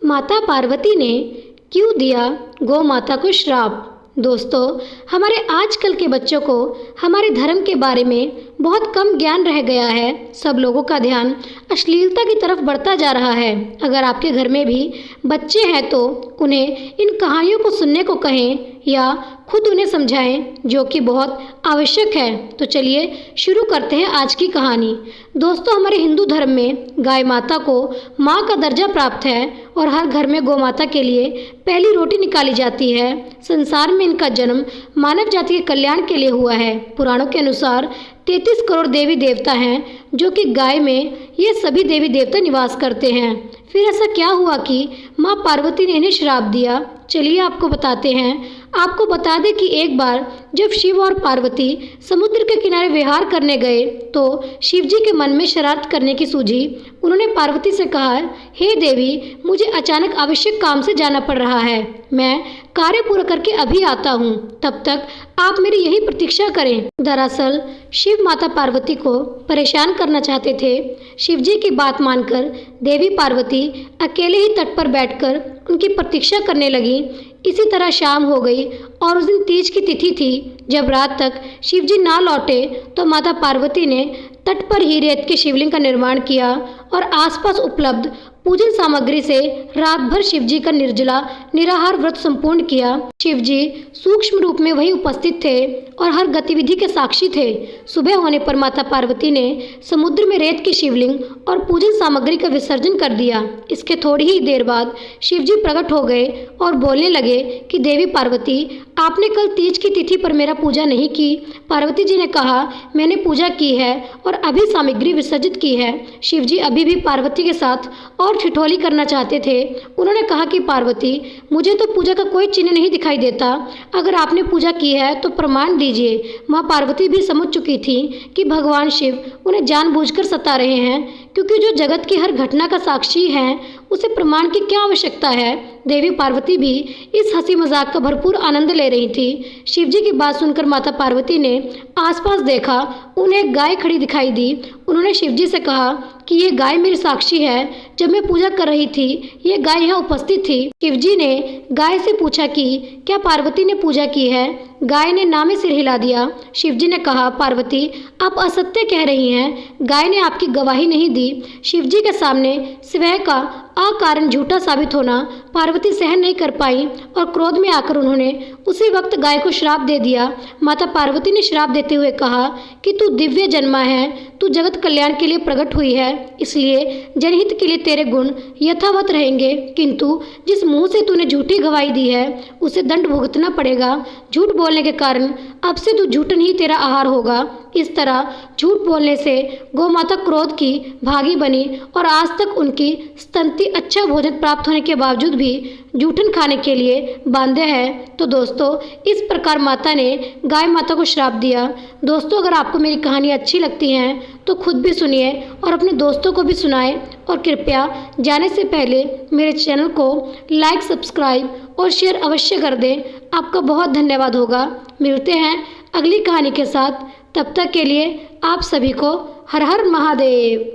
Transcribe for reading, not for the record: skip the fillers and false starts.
माता पार्वती ने क्यों दिया गौ माता को श्राप। दोस्तों, हमारे आजकल के बच्चों को हमारे धर्म के बारे में बहुत कम ज्ञान रह गया है। सब लोगों का ध्यान अश्लीलता की तरफ बढ़ता जा रहा है। अगर आपके घर में भी बच्चे हैं तो उन्हें इन कहानियों को सुनने को कहें या खुद उन्हें समझाएं, जो कि बहुत आवश्यक है। तो चलिए शुरू करते हैं आज की कहानी। दोस्तों, हमारे हिंदू धर्म में गाय माता को माँ का दर्जा प्राप्त है और हर घर में गौ माता के लिए पहली रोटी निकाली जाती है। संसार में इनका जन्म मानव जाति के कल्याण के लिए हुआ है। पुराणों के अनुसार 33 करोड़ देवी देवता हैं, जो कि गाय में ये सभी देवी देवता निवास करते हैं। फिर ऐसा क्या हुआ कि माँ पार्वती ने इन्हें श्राप दिया? चलिए आपको बताते हैं। आपको बता दें कि एक बार जब शिव और पार्वती समुद्र के किनारे विहार करने गए तो शिव जी के मन में शरारत करने की सूझी। उन्होंने पार्वती से कहा, हे देवी, मुझे अचानक आवश्यक काम से जाना पड़ रहा है। मैं कार्य पूरा करके अभी आता हूँ, तब तक आप मेरी यही प्रतीक्षा करें। दरअसल शिव माता पार्वती को परेशान करना चाहते थे। शिव जी की बात मानकर देवी पार्वती अकेले ही तट पर बैठकर उनकी प्रतीक्षा करने लगी। इसी तरह शाम हो गई और उस दिन तीज की तिथि थी। जब रात तक शिवजी ना लौटे तो माता पार्वती ने तट पर ही रेत के शिवलिंग का निर्माण किया और आसपास उपलब्ध पूजन सामग्री से रात भर शिवजी का निर्जला निराहार व्रत संपूर्ण किया। शिवजी सूक्ष्म रूप में वहीं उपस्थित थे और हर गतिविधि के साक्षी थे। सुबह होने पर माता पार्वती ने समुद्र में रेत की शिवलिंग और पूजन सामग्री का विसर्जन कर दिया। इसके थोड़ी ही देर बाद शिवजी प्रकट हो गए और बोलने लगे कि देवी पार्वती, आपने कल तीज की तिथि पर मेरा पूजा नहीं की। पार्वती जी ने कहा, मैंने पूजा की है और अभी सामग्री विसर्जित की है। शिवजी अभी भी पार्वती के साथ और ठिठोली करना चाहते थे। उन्होंने कहा कि पार्वती, मुझे तो पूजा का कोई चिन्ह नहीं दिखाई देता। अगर आपने पूजा की है तो प्रमाण दीजिए। माँ पार्वती भी समझ चुकी थी कि भगवान शिव उन्हें जानबूझकर सता रहे हैं, क्योंकि जो जगत की हर घटना का साक्षी है उसे प्रमाण की क्या आवश्यकता है। देवी पार्वती भी इस हंसी मजाक का भरपूर आनंद ले रही थी। शिवजी की बात सुनकर माता पार्वती ने आसपास देखा। उन्हें एक गाय खड़ी दिखाई दी। उन्होंने शिवजी से कहा कि ये गाय मेरी साक्षी है। जब मैं पूजा कर रही थी ये गाय यहाँ उपस्थित थी। शिवजी ने गाय से पूछा कि क्या पार्वती ने पूजा की है। गाय ने ना में सिर हिला दिया। शिवजी ने कहा, पार्वती, आप असत्य कह रही हैं। गाय ने आपकी गवाही नहीं दी। शिवजी के सामने स्वयं का अकारण झूठा साबित होना पार्वती सहन नहीं कर पाई और क्रोध में आकर उन्होंने उसी वक्त गाय को श्राप दे दिया। माता पार्वती ने श्राप देते हुए कहा कि तू दिव्य जन्मा है, तू जगत कल्याण के लिए प्रकट हुई है, इसलिए जनहित के लिए तेरे गुण यथावत रहेंगे, किंतु जिस मुंह से तूने झूठी गवाही दी है उसे दंड भुगतना पड़ेगा। झूठ बोलने के कारण अब से तू झूठन ही तेरा आहार होगा। इस तरह झूठ बोलने से गौ माता क्रोध की भागी बनी और आज तक उनकी स्तनती अच्छा भोजन प्राप्त होने के बावजूद भी जूठन खाने के लिए बांधे है। तो दोस्तों, इस प्रकार माता ने गाय माता को श्राप दिया। दोस्तों, अगर आपको मेरी कहानी अच्छी लगती है तो खुद भी सुनिए और अपने दोस्तों को भी सुनाएं और कृपया जाने से पहले मेरे चैनल को लाइक, सब्सक्राइब और शेयर अवश्य कर दें। आपका बहुत धन्यवाद होगा। मिलते हैं अगली कहानी के साथ। तब तक के लिए आप सभी को हर हर महादेव।